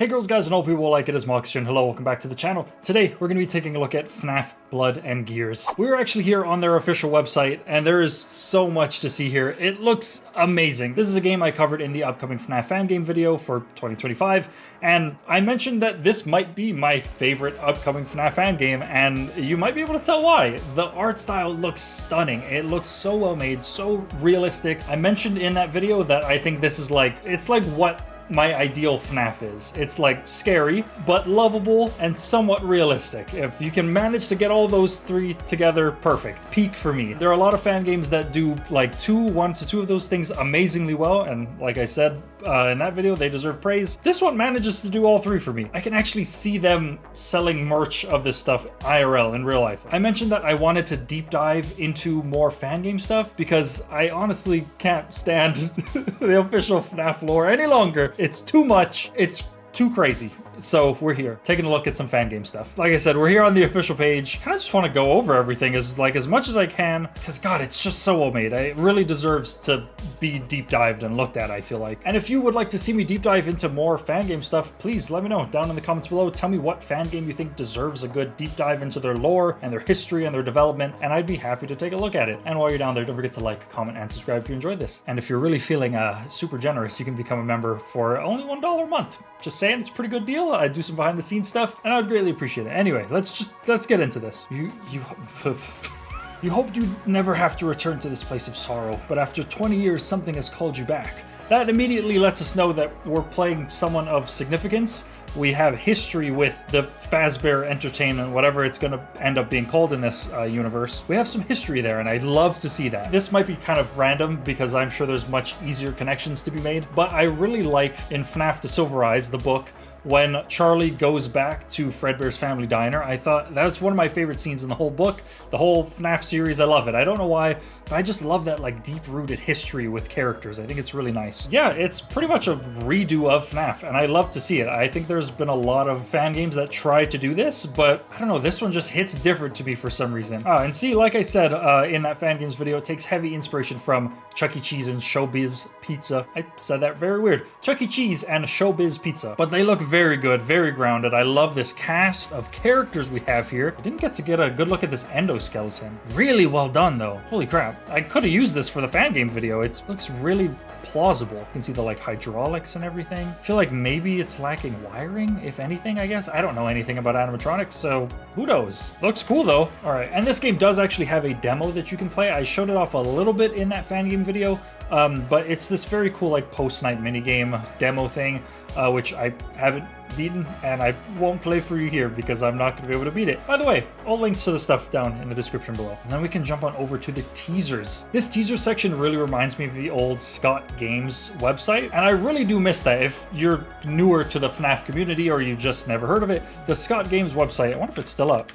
Hey girls, guys, and all people like it is Mox here, and hello, welcome back to the channel. Today, we're going to be taking a look at FNAF Blood Gears. We're actually here on their official website, and there is so much to see here. It looks amazing. This is a game I covered in the upcoming FNAF Fan Game video for 2025, and I mentioned that this might be my favorite upcoming FNAF Fan Game, and you might be able to tell why. The art style looks stunning. It looks so well made, so realistic. I mentioned in that video that I think this is it's like what my ideal FNAF is. It's like scary, but lovable and somewhat realistic. If you can manage to get all those three together, perfect. Peak for me. There are a lot of fan games that do like one to two of those things amazingly well, and like I said in that video, they deserve praise. This one manages to do all three for me. I can actually see them selling merch of this stuff IRL in real life. I mentioned that I wanted to deep dive into more fan game stuff because I honestly can't stand the official FNAF lore any longer. It's too much. It's too crazy. So we're here taking a look at some fan game stuff. Like I said, we're here on the official page. Kind of just want to go over everything as much as I can, because God, it's just so well made. It really deserves to be deep dived and looked at, I feel like. And if you would like to see me deep dive into more fan game stuff, please let me know down in the comments below. Tell me what fan game you think deserves a good deep dive into their lore and their history and their development, and I'd be happy to take a look at it. And while you're down there, don't forget to like, comment, and subscribe if you enjoyed this. And if you're really feeling super generous, you can become a member for only $1 a month. Just saying, it's a pretty good deal. I do some behind the scenes stuff, and I would greatly appreciate it. Anyway, let's get into this. You hoped you'd never have to return to this place of sorrow, but after 20 years, something has called you back. That immediately lets us know that we're playing someone of significance. We have history with the Fazbear Entertainment, whatever it's going to end up being called in this universe. We have some history there, and I'd love to see that. This might be kind of random because I'm sure there's much easier connections to be made, but I really like in FNAF The Silver Eyes, the book, when Charlie goes back to Fredbear's Family Diner. I thought that was one of my favorite scenes in the whole book, the whole FNAF series. I love it. I don't know why, but I just love that like deep-rooted history with characters. I think it's really nice. Yeah, it's pretty much a redo of FNAF, and I love to see it. I think there's been a lot of fan games that try to do this, but I don't know, this one just hits different to me for some reason. And see, like I said in that fan games video, it takes heavy inspiration from Chuck E. Cheese and Showbiz Pizza. I said that very weird. Chuck E. Cheese and Showbiz Pizza, but they look very good, very grounded. I love this cast of characters we have here. I didn't get to get a good look at this endoskeleton. Really well done though. Holy crap. I could have used this for the fan game video. It looks really plausible. You can see the like hydraulics and everything. I feel like maybe it's lacking wiring, if anything, I guess. I don't know anything about animatronics, so who knows? Looks cool though. All right, and this game does actually have a demo that you can play. I showed it off a little bit in that fan game video, but it's this very cool like post-night minigame demo thing, which I haven't beaten, and I won't play for you here because I'm not going to be able to beat it. By the way, all links to the stuff down in the description below. And then we can jump on over to the teasers. This teaser section really reminds me of the old Scott Games website, and I really do miss that. If you're newer to the FNAF community or you just never heard of it, the Scott Games website, I wonder if it's still up.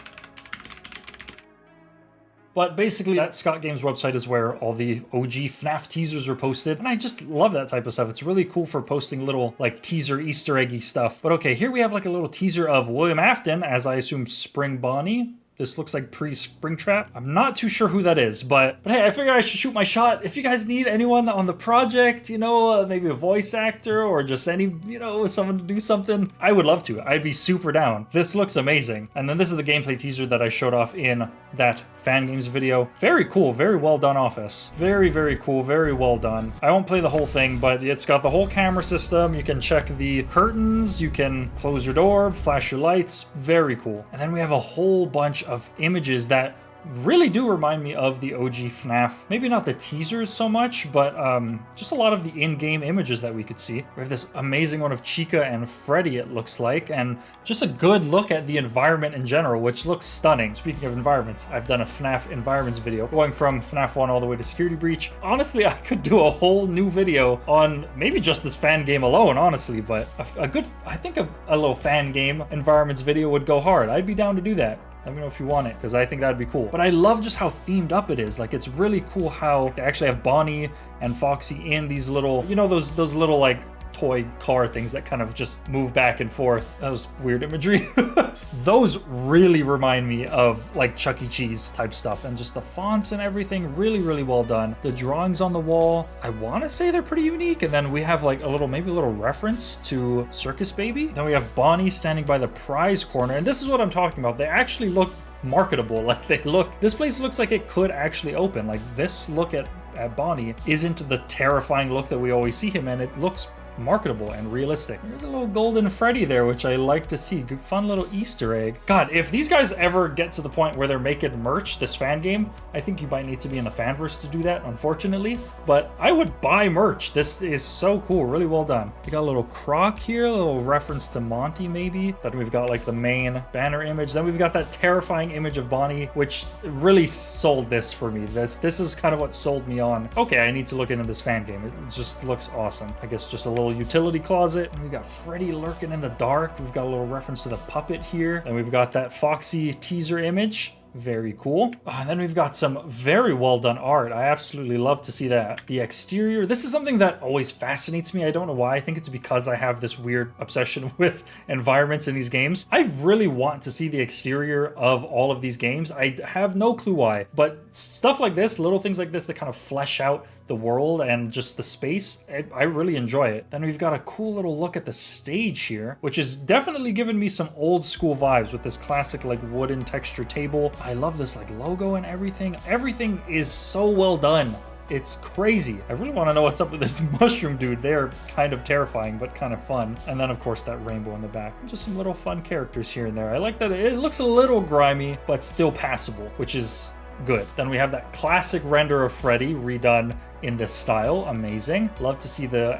But basically, that Scott Games website is where all the OG FNAF teasers are posted, and I just love that type of stuff. It's really cool for posting little, like, teaser Easter eggy stuff. But okay, here we have, like, a little teaser of William Afton, as I assume Spring Bonnie. This looks like pre-Springtrap. I'm not too sure who that is, but hey, I figured I should shoot my shot. If you guys need anyone on the project, you know, maybe a voice actor or just any, you know, someone to do something, I would love to. I'd be super down. This looks amazing. And then this is the gameplay teaser that I showed off in that fan games video. Very cool, very well done office. Very, very cool, very well done. I won't play the whole thing, but it's got the whole camera system. You can check the curtains, you can close your door, flash your lights. Very cool. And then we have a whole bunch of images that really do remind me of the OG FNAF. Maybe not the teasers so much, but just a lot of the in-game images that we could see. We have this amazing one of Chica and Freddy, it looks like, and just a good look at the environment in general, which looks stunning. Speaking of environments, I've done a FNAF environments video, going from FNAF 1 all the way to Security Breach. Honestly, I could do a whole new video on maybe just this fan game alone, honestly, but I think a little fan game environments video would go hard. I'd be down to do that. Let me know if you want it, because I think that'd be cool. But I love just how themed up it is. Like, it's really cool how they actually have Bonnie and Foxy in these little, you know, those little, like, toy car things that kind of just move back and forth. That was weird imagery. Those really remind me of like Chuck E. Cheese type stuff, and just the fonts and everything really, really well done. The drawings on the wall, I want to say they're pretty unique. And then we have like maybe a little reference to Circus Baby. Then we have Bonnie standing by the prize corner, and this is what I'm talking about. They actually look marketable. Like this place looks like it could actually open. Like this look at Bonnie isn't the terrifying look that we always see him in. It looks marketable and realistic. There's a little golden Freddy there, which I like to see. Good, fun little Easter egg. God, if these guys ever get to the point where they're making merch, this fan game, I think you might need to be in the fanverse to do that, unfortunately. But I would buy merch. This is so cool. Really well done. We got a little croc here, a little reference to Monty maybe. Then we've got like the main banner image. Then we've got that terrifying image of Bonnie, which really sold this for me. This is kind of what sold me on. Okay, I need to look into this fan game. It just looks awesome. I guess just a little utility closet. And we got Freddy lurking in the dark. We've got a little reference to the puppet here. And we've got that Foxy teaser image. Very cool. And then we've got some very well done art. I absolutely love to see that. The exterior. This is something that always fascinates me. I don't know why. I think it's because I have this weird obsession with environments in these games. I really want to see the exterior of all of these games. I have no clue why, but stuff like this, little things like this that kind of flesh out the world and just the space, I really enjoy it. Then we've got a cool little look at the stage here, which is definitely giving me some old school vibes with this classic like wooden texture table. I love this like logo and everything. Everything is so well done. It's crazy. I really want to know what's up with this mushroom dude. They're kind of terrifying, but kind of fun. And then of course that rainbow in the back. Just some little fun characters here and there. I like that it looks a little grimy, but still passable, which is good. Then we have that classic render of Freddy redone in this style. Amazing. Love to see the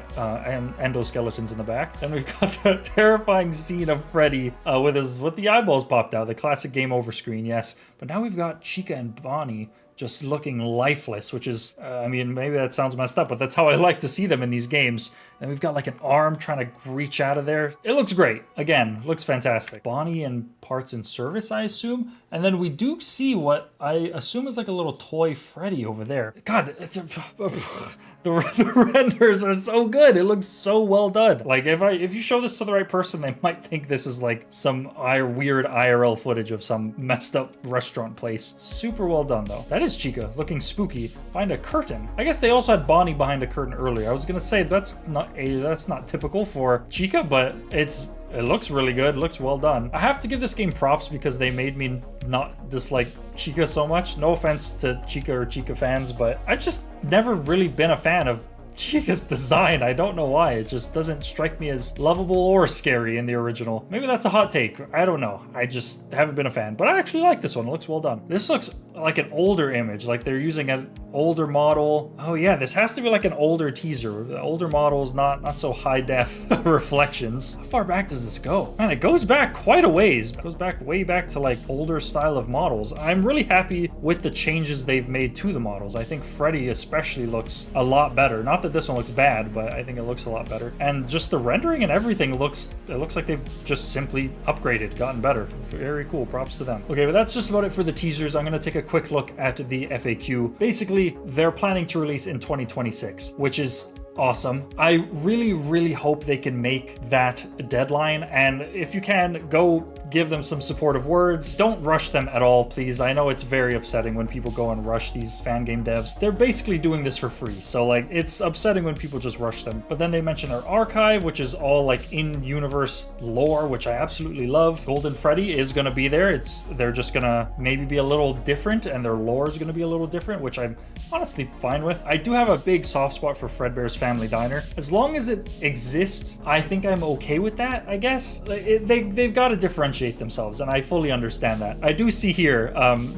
endoskeletons in the back. Then we've got that terrifying scene of Freddy with the eyeballs popped out. The classic game over screen, yes. But now we've got Chica and Bonnie just looking lifeless, which is, I mean, maybe that sounds messed up, but that's how I like to see them in these games. And we've got like an arm trying to reach out of there. It looks great. Again, looks fantastic. Bonnie and parts in service, I assume. And then we do see what I assume is like a little toy Freddy over there. God, the renders are so good. It looks so well done. Like if you show this to the right person, they might think this is like some weird IRL footage of some messed up restaurant place. Super well done though. That is Chica looking spooky behind a curtain. I guess they also had Bonnie behind a curtain earlier. I was gonna say that's not typical for Chica, but it looks really good. Looks well done. I have to give this game props because they made me not dislike Chica so much. No offense to Chica or Chica fans, but I've just never really been a fan of Chica's design. I don't know why. It just doesn't strike me as lovable or scary in the original. Maybe that's a hot take. I don't know. I just haven't been a fan, but I actually like this one. It looks well done. This looks like an older image, like they're using an older model. Oh yeah, this has to be like an older teaser. The older models, not so high def reflections. How far back does this go? Man, it goes back quite a ways. It goes back way back to like older style of models. I'm really happy with the changes they've made to the models. I think Freddy especially looks a lot better. Not that this one looks bad, but I think it looks a lot better. And just the rendering and everything it looks like they've just simply upgraded, gotten better. Very cool. Props to them. Okay, but that's just about it for the teasers. I'm going to take a quick look at the FAQ. Basically, they're planning to release in 2026, which is awesome. I really hope they can make that deadline, and if you can, go give them some supportive words. Don't rush them at all, please. I know it's very upsetting when people go and rush these fan game devs. They're basically doing this for free, so like it's upsetting when people just rush them. But then they mention our archive, which is all like in-universe lore, which I absolutely love. Golden Freddy is gonna be there. They're just gonna maybe be a little different, and their lore is gonna be a little different, which I'm honestly fine with. I do have a big soft spot for Fredbear's Family Diner. As long as it exists, I think I'm okay with that, I guess. They've got to differentiate themselves, and I fully understand that. I do see here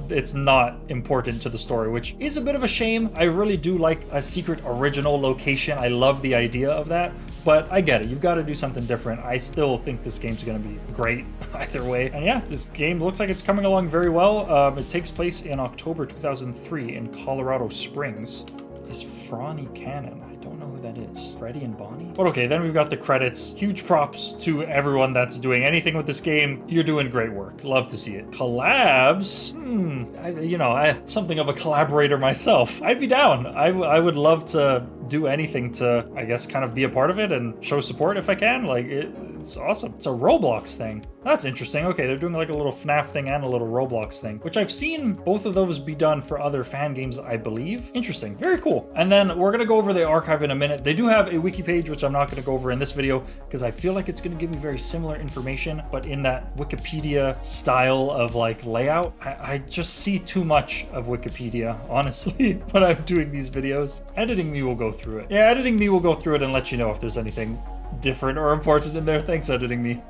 it's not important to the story, which is a bit of a shame. I really do like a secret original location. I love the idea of that, but I get it. You've got to do something different. I still think this game's going to be great either way. And yeah, this game looks like it's coming along very well. It takes place in October 2003 in Colorado Springs. Is Franny Cannon? I don't know who who that is. Freddy and Bonnie? But okay, then we've got the credits. Huge props to everyone that's doing anything with this game. You're doing great work. Love to see it. Collabs? I'm something of a collaborator myself. I'd be down. I would love to do anything to, I guess, kind of be a part of it and show support if I can. Like, it's awesome. It's a Roblox thing. That's interesting. Okay, they're doing like a little FNAF thing and a little Roblox thing, which I've seen both of those be done for other fan games, I believe. Interesting. Very cool. And then we're going to go over the archive in a minute. They do have a wiki page, which I'm not going to go over in this video because I feel like it's going to give me very similar information, but in that Wikipedia style of like layout. I just see too much of Wikipedia, honestly, when I'm doing these videos. Editing me will go through it. Yeah, editing me will go through it and let you know if there's anything different or important in there. Thanks, editing me.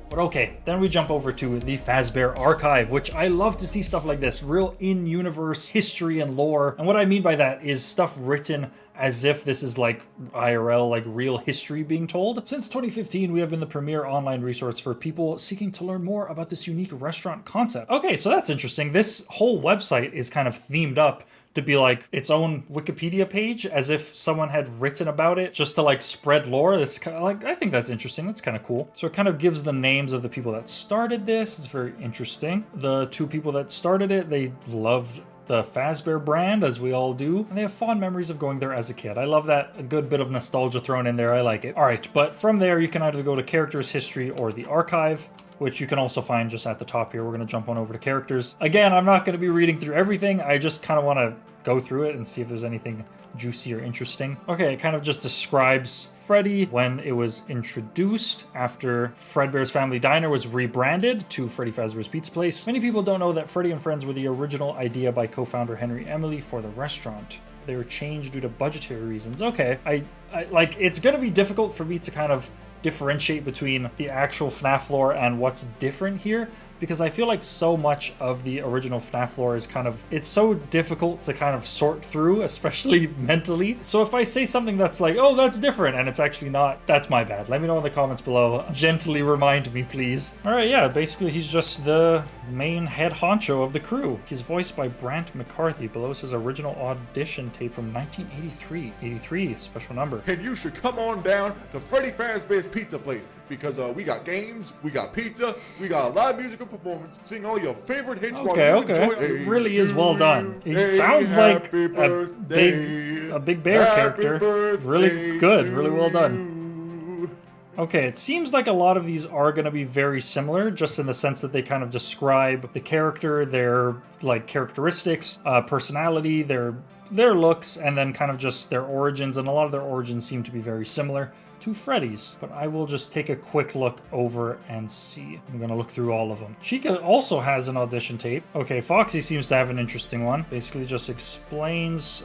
But okay, then we jump over to the Fazbear Archive, which I love to see stuff like this, real in-universe history and lore. And what I mean by that is stuff written as if this is like IRL, like real history being told. Since 2015, we have been the premier online resource for people seeking to learn more about this unique restaurant concept. Okay, so that's interesting. This whole website is kind of themed up to be like its own Wikipedia page, as if someone had written about it just to like spread lore. This kind of like, I think that's interesting. That's kind of cool. So it kind of gives the names of the people that started this. It's very interesting. The two people that started it, they loved the Fazbear brand, as we all do, and they have fond memories of going there as a kid. I love that. A good bit of nostalgia thrown in there. I like it. All right, but from there, you can either go to characters, history, or the archive, which you can also find just at the top here. We're going to jump on over to characters. Again, I'm not going to be reading through everything. I just kind of want to go through it and see if there's anything juicy or interesting. Okay, it kind of just describes Freddy when it was introduced after Fredbear's Family Diner was rebranded to Freddy Fazbear's Pizza Place. Many people don't know that Freddy and Friends were the original idea by co-founder Henry Emily for the restaurant. They were changed due to budgetary reasons. Okay, I like, it's going to be difficult for me to kind of differentiate between the actual FNAF lore and what's different here, because I feel like so much of the original FNAF lore is kind of, it's so difficult to kind of sort through, especially mentally. So if I say something that's like, oh, that's different, and it's actually not, that's my bad. Let me know in the comments below. Gently remind me, please. All right, yeah, basically he's just the main head honcho of the crew. He's voiced by Brant McCarthy. Below is his original audition tape from 1983. 83, special number. And you should come on down to Freddy Fazbear's Pizza Place, because we got games, we got pizza, we got a live musical performance, sing all your favorite hits. Okay, it really is well done. It sounds like a big bear character. Really good, really well done. Okay, it seems like a lot of these are going to be very similar, just in the sense that they kind of describe the character, their like characteristics, personality, their looks, and then kind of just their origins, and a lot of their origins seem to be very similar to Freddy's, but I will just take a quick look over and see. I'm gonna look through all of them. Chica also has an audition tape. Okay, Foxy seems to have an interesting one. Basically just explains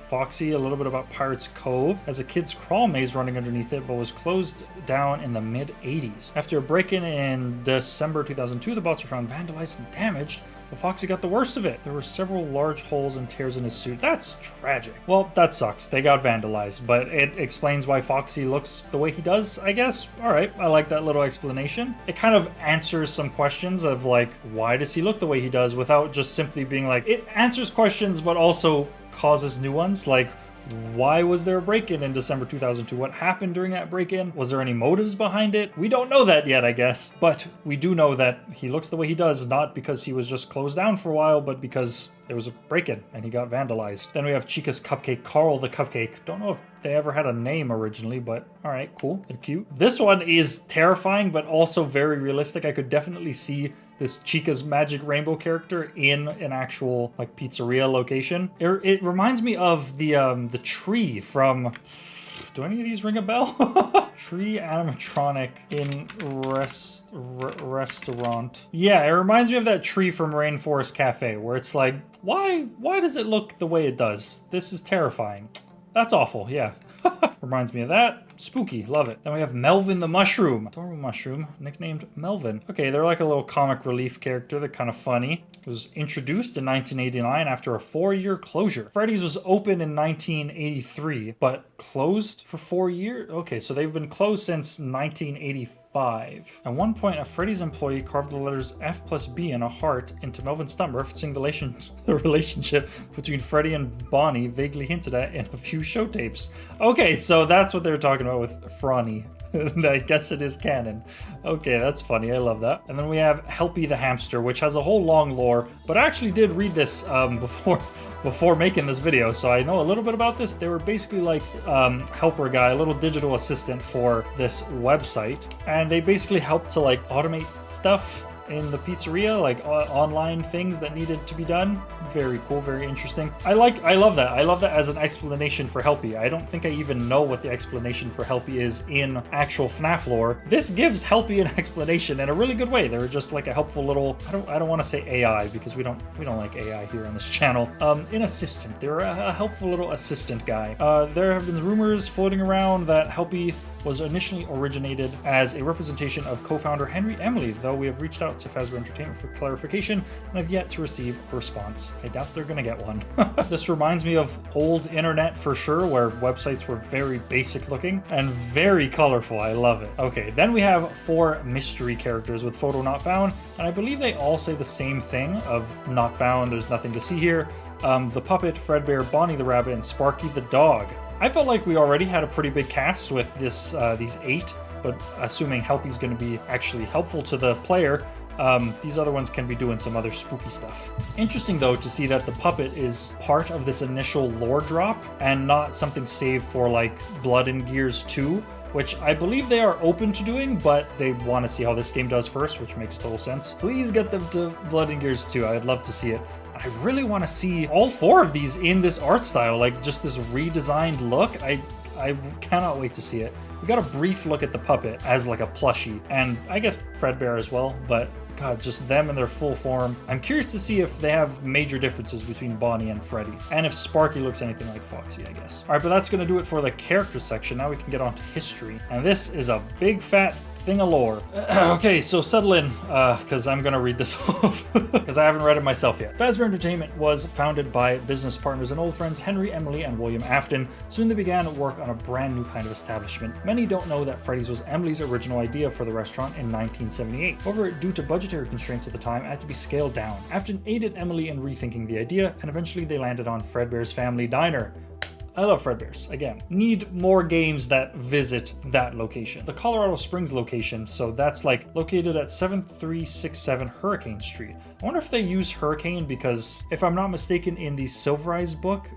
Foxy a little bit about Pirates Cove. Has a kid's crawl maze running underneath it, but was closed down in the mid-80s. After a break-in in December 2002, the bots were found vandalized and damaged, but Foxy got the worst of it. There were several large holes and tears in his suit. That's tragic. Well, that sucks. They got vandalized, but it explains why Foxy looks the way he does, I guess. All right, I like that little explanation. It kind of answers some questions of like, why does he look the way he does, without just simply being like, it answers questions, but also causes new ones. Like, why was there a break-in in December 2002? What happened during that break-in? Was there any motives behind it? We don't know that yet, I guess. But we do know that he looks the way he does, not because he was just closed down for a while, but because there was a break-in and he got vandalized. Then we have Chica's Cupcake, Carl the Cupcake. Don't know if they ever had a name originally, but all right, cool. They're cute. This one is terrifying, but also very realistic. I could definitely see this Chica's Magic Rainbow character in an actual like pizzeria location. It reminds me of the tree from, do any of these ring a bell? Tree animatronic in restaurant. Yeah, it reminds me of that tree from Rainforest Cafe, where it's like, why does it look the way it does? This is terrifying. That's awful, yeah. Reminds me of that. Spooky, love it. Then we have Melvin the Mushroom. Adorable mushroom, nicknamed Melvin. Okay, they're like a little comic relief character. They're kind of funny. It was introduced in 1989 after a 4-year closure. Freddy's was open in 1983, but closed for 4 years? Okay, so they've been closed since 1985. 5. At one point, a Freddy's employee carved the letters F plus B and a heart into Melvin's thumb, referencing the relationship between Freddy and Bonnie vaguely hinted at in a few show tapes. Okay, so that's what they were talking about with Franny. I guess it is canon. Okay, that's funny. I love that. And then we have Helpy the Hamster, which has a whole long lore, but I actually did read this before making this video, so I know a little bit about this. They were basically like helper guy, a little digital assistant for this website, and they basically helped to like automate stuff in the pizzeria, like online things that needed to be done. Very cool, very interesting. I love that. I love that as an explanation for Helpy. I don't think I even know what the explanation for Helpy is in actual FNAF lore. This gives Helpy an explanation in a really good way. They're just like a helpful little, I don't want to say AI because we don't like AI here on this channel. An assistant. They're a helpful little assistant guy. There have been rumors floating around that Helpy was initially originated as a representation of co-founder Henry Emily, though we have reached out to Fazbear Entertainment for clarification and have yet to receive a response. I doubt they're gonna get one. This reminds me of old internet for sure, where websites were very basic looking and very colorful. I love it. Okay, then we have 4 mystery characters with photo not found, and I believe they all say the same thing of not found, there's nothing to see here. The puppet, Fredbear, Bonnie the rabbit, and Sparky the dog. I felt like we already had a pretty big cast with this these 8, but assuming Helpy's going to be actually helpful to the player, these other ones can be doing some other spooky stuff. Interesting though to see that the puppet is part of this initial lore drop and not something saved for like Blood and Gears 2, which I believe they are open to doing, but they want to see how this game does first, which makes total sense. Please get them to Blood and Gears 2. I'd love to see it. I really want to see all 4 of these in this art style, like just this redesigned look. I cannot wait to see it. We got a brief look at the puppet as like a plushie, and I guess Fredbear as well, but God, just them in their full form. I'm curious to see if they have major differences between Bonnie and Freddy, and if Sparky looks anything like Foxy, I guess. All right, but that's going to do it for the character section. Now we can get on to history, and this is a big fat thing of lore. Okay, so settle in, because I'm gonna read this off, because I haven't read it myself yet. Fazbear Entertainment was founded by business partners and old friends Henry Emily and William Afton. Soon they began work on a brand new kind of establishment. Many don't know that Freddy's was Emily's original idea for the restaurant in 1978. However, due to budgetary constraints at the time, it had to be scaled down. Afton aided Emily in rethinking the idea, and eventually they landed on Fredbear's Family Diner. I love Fredbear's. Again, need more games that visit that location. The Colorado Springs location, so that's like located at 7367 Hurricane Street. I wonder if they use Hurricane because, if I'm not mistaken, in the Silverized book,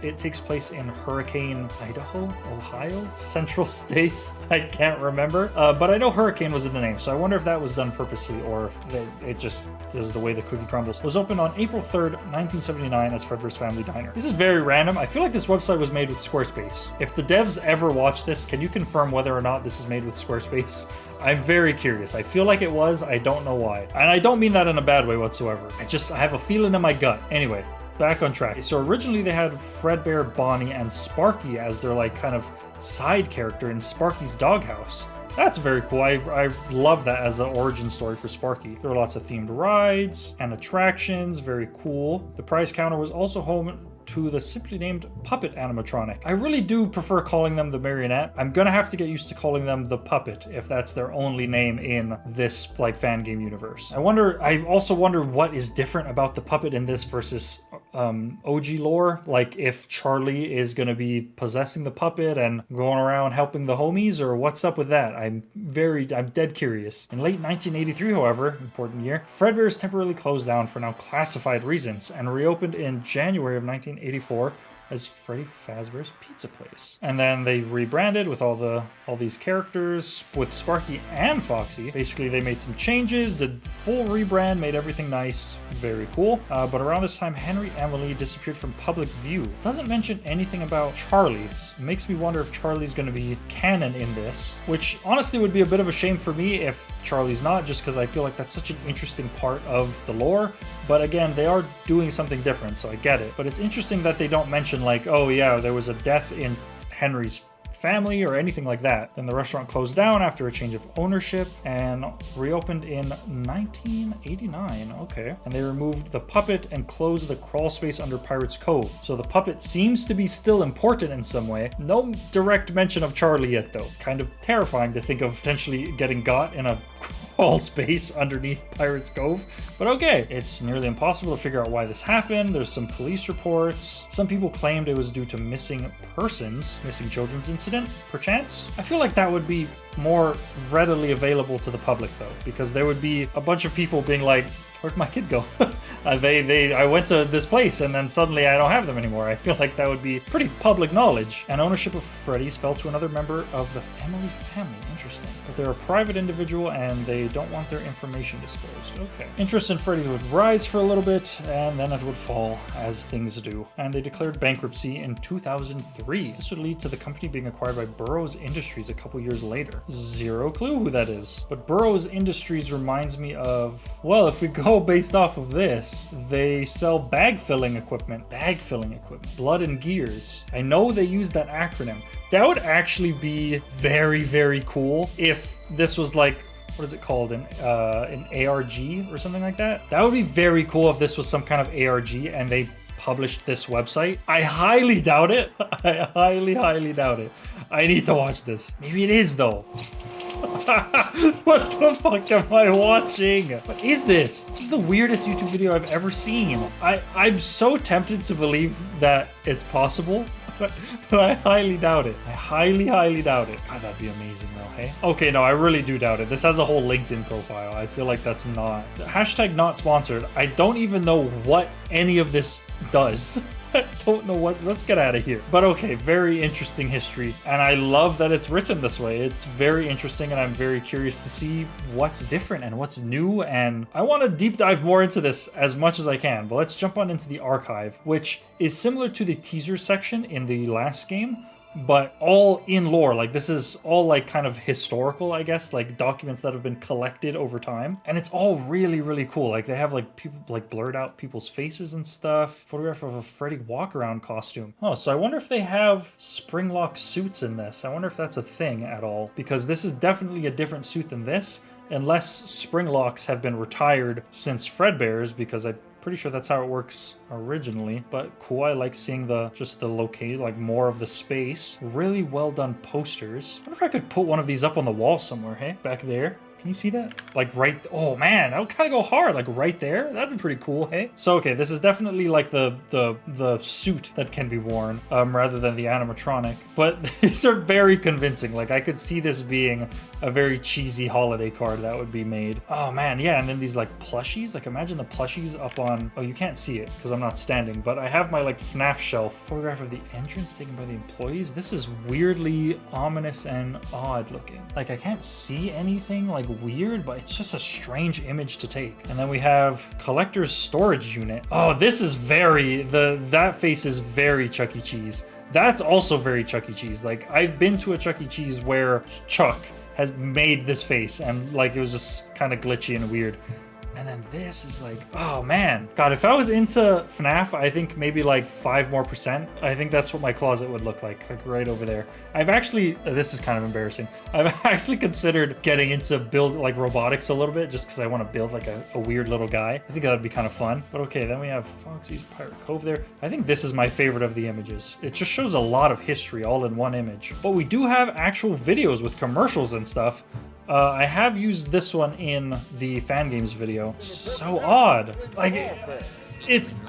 it takes place in Hurricane, Idaho, Ohio, Central States. I can't remember, but I know Hurricane was in the name, so I wonder if that was done purposely or if it just is the way the cookie crumbles. It was opened on April 3rd, 1979 as Fredbear's Family Diner. This is very random. I feel like this website was made with Squarespace. If the devs ever watch this, can you confirm whether or not this is made with Squarespace? I'm very curious. I feel like it was. I don't know why. And I don't mean that in a bad way whatsoever. I have a feeling in my gut. Anyway, back on track. So originally they had Fredbear, Bonnie, and Sparky as their like kind of side character in Sparky's doghouse. That's very cool. I love that as an origin story for Sparky. There were lots of themed rides and attractions. Very cool. The prize counter was also home to the simply named puppet animatronic. I really do prefer calling them the marionette. I'm gonna have to get used to calling them the puppet if that's their only name in this like fan game universe. I also wonder what is different about the puppet in this versus OG lore. Like if Charlie is gonna be possessing the puppet and going around helping the homies, or what's up with that? I'm dead curious. In late 1983, however, important year, Fredbear's temporarily closed down for now classified reasons and reopened in January of 1984 as Freddy Fazbear's Pizza Place. And then they rebranded with all these characters with Sparky and Foxy. Basically, they made some changes, did full rebrand, made everything nice, very cool. But around this time, Henry Emily disappeared from public view. Doesn't mention anything about Charlie. Makes me wonder if Charlie's gonna be canon in this, which honestly would be a bit of a shame for me if Charlie's not, just because I feel like that's such an interesting part of the lore. But again, they are doing something different, so I get it. But it's interesting that they don't mention like, oh yeah, there was a death in Henry's family or anything like that. Then the restaurant closed down after a change of ownership and reopened in 1989. Okay. And they removed the puppet and closed the crawl space under Pirates Cove. So the puppet seems to be still important in some way. No direct mention of Charlie yet, though. Kind of terrifying to think of potentially getting got in a crawl space underneath Pirates Cove. But okay, it's nearly impossible to figure out why this happened. There's some police reports. Some people claimed it was due to missing persons, missing children's incident, perchance. I feel like that would be more readily available to the public though, because there would be a bunch of people being like, where'd my kid go? I went to this place and then suddenly I don't have them anymore. I feel like that would be pretty public knowledge. And ownership of Freddy's fell to another member of the Emily family. Interesting. But they're a private individual and they don't want their information disclosed. Okay. Interest in Freddy's would rise for a little bit and then it would fall, as things do. And they declared bankruptcy in 2003. This would lead to the company being acquired by Burroughs Industries a couple years later. Zero clue who that is. But Burroughs Industries reminds me of, well, if we go based off of this, they sell bag filling equipment. Blood and Gears. I know they use that acronym. That would actually be very, very cool if this was like, what is it called, an ARG or something like that? That would be very cool if this was some kind of ARG and they published this website. I highly doubt it. I highly doubt it. I need to watch this. Maybe it is though. What the fuck am I watching? What is this? This is the weirdest YouTube video I've ever seen. I'm so tempted to believe that it's possible, but I highly doubt it. I highly doubt it. God, that'd be amazing though, hey? Okay, no, I really do doubt it. This has a whole LinkedIn profile. I feel like that's not... Hashtag not sponsored. I don't even know what any of this does. I don't know what, let's get out of here. But okay, very interesting history. And I love that it's written this way. It's very interesting and I'm very curious to see what's different and what's new. And I want to deep dive more into this as much as I can. But let's jump on into the archive, which is similar to the teaser section in the last game, but all in lore. Like this is all like kind of historical, I guess, like documents that have been collected over time. And it's all really, really cool. Like they have like people like blurred out people's faces and stuff. Photograph of a Freddy walk around costume. Oh, so I wonder if they have spring-lock suits in this. I wonder if that's a thing at all, because this is definitely a different suit than this, unless spring locks have been retired since Fredbear's, because I'm pretty sure that's how it works originally. But cool, I like seeing the locate, like more of the space. Really well done posters. I wonder if I could put one of these up on the wall somewhere, hey? Back there. Can you see that? Like right, oh man, that would kind of go hard, like right there. That'd be pretty cool, hey? So okay, this is definitely like the suit that can be worn, rather than the animatronic. But these are very convincing. Like I could see this being a very cheesy holiday card that would be made. Oh man, yeah, and then these like plushies. Like imagine the plushies up on, oh you can't see it because I'm not standing, but I have my like FNAF shelf. Photograph of the entrance taken by the employees. This is weirdly ominous and odd looking. Like I can't see anything like weird, but it's just a strange image to take. And then we have collector's storage unit. Oh, this is very, that face is very Chuck E. Cheese. That's also very Chuck E. Cheese. Like I've been to a Chuck E. Cheese where Chuck has made this face and like it was just kind of glitchy and weird. And then this is like, oh man. God, if I was into FNAF, I think maybe like 5% more. I think that's what my closet would look like right over there. I've actually, this is kind of embarrassing. I've actually considered getting into build like robotics a little bit just because I want to build like a weird little guy. I think that would be kind of fun. But okay, then we have Foxy's Pirate Cove there. I think this is my favorite of the images. It just shows a lot of history all in one image. But we do have actual videos with commercials and stuff. I have used this one in the Fan Games video. So odd. Like, it's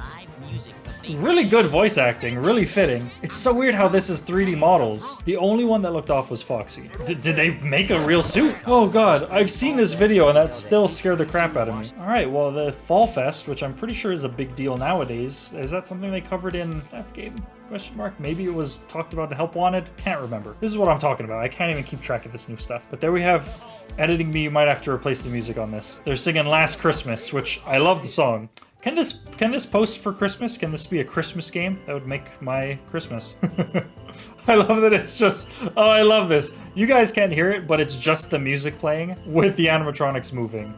really good voice acting, really fitting. It's so weird how this is 3D models. The only one that looked off was Foxy. Did they make a real suit? Oh god, I've seen this video and that still scared the crap out of me. Alright, well the Fall Fest, which I'm pretty sure is a big deal nowadays, is that something they covered in FNAF Game? Question mark? Maybe it was talked about in Help Wanted? Can't remember. This is what I'm talking about. I can't even keep track of this new stuff. But there we have Editing Me. You might have to replace the music on this. They're singing Last Christmas, which I love the song. Can this post for Christmas? Can this be a Christmas game? That would make my Christmas. I love that it's just, oh, I love this. You guys can't hear it, but it's just the music playing with the animatronics moving.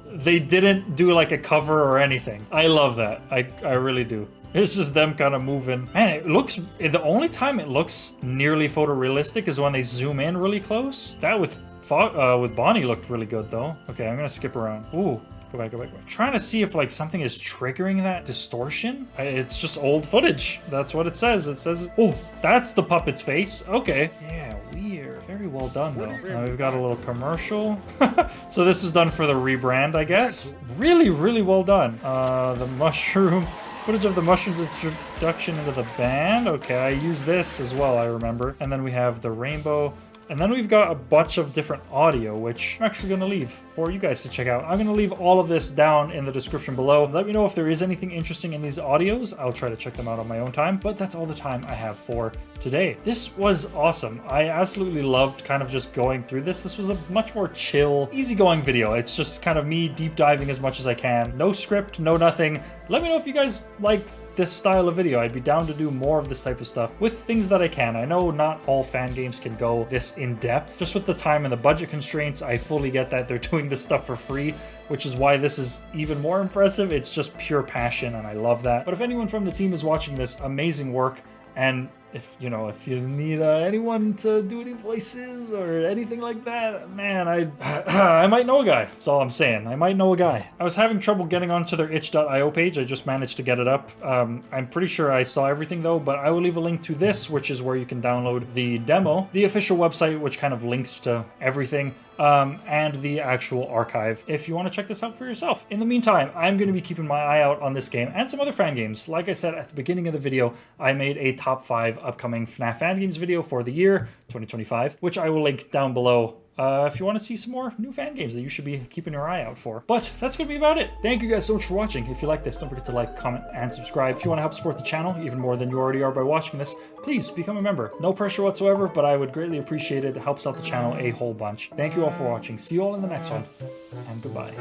They didn't do like a cover or anything. I love that. I really do. It's just them kind of moving. Man, it looks... The only time it looks nearly photorealistic is when they zoom in really close. That with Bonnie looked really good, though. Okay, I'm gonna skip around. Ooh. Go back. I'm trying to see if like something is triggering that distortion. It's just old footage. That's what it says. It says, oh, that's the puppet's face. Okay. Yeah, weird. Very well done though. Now we've got a little commercial. So this is done for the rebrand, I guess. Really, really well done. The mushroom. Footage of the mushroom's introduction into the band. Okay, I use this as well, I remember. And then we have the rainbow. And then we've got a bunch of different audio, which I'm actually going to leave for you guys to check out. I'm going to leave all of this down in the description below. Let me know if there is anything interesting in these audios. I'll try to check them out on my own time, but that's all the time I have for today. This was awesome. I absolutely loved kind of just going through this. This was a much more chill, easygoing video. It's just kind of me deep diving as much as I can. No script, no nothing. Let me know if you guys like this style of video. I'd be down to do more of this type of stuff with things that I can. I know not all fan games can go this in depth. Just with the time and the budget constraints, I fully get that they're doing this stuff for free, which is why this is even more impressive. It's just pure passion and I love that. But if anyone from the team is watching this, amazing work. And if you need anyone to do any voices or anything like that, man, I might know a guy. That's all I'm saying. I might know a guy. I was having trouble getting onto their itch.io page. I just managed to get it up. I'm pretty sure I saw everything though, but I will leave a link to this, which is where you can download the demo, the official website, which kind of links to everything. And the actual archive if you want to check this out for yourself. In the meantime, I'm going to be keeping my eye out on this game and some other fan games. Like I said at the beginning of the video, I made a top 5 upcoming FNAF Fan Games video for the year 2025, which I will link down below if you want to see some more new fan games that you should be keeping your eye out for. But that's going to be about it. Thank you guys so much for watching. If you like this, don't forget to like, comment, and subscribe. If you want to help support the channel even more than you already are by watching this, please become a member. No pressure whatsoever, but I would greatly appreciate it. It helps out the channel a whole bunch. Thank you all for watching. See you all in the next one, and goodbye.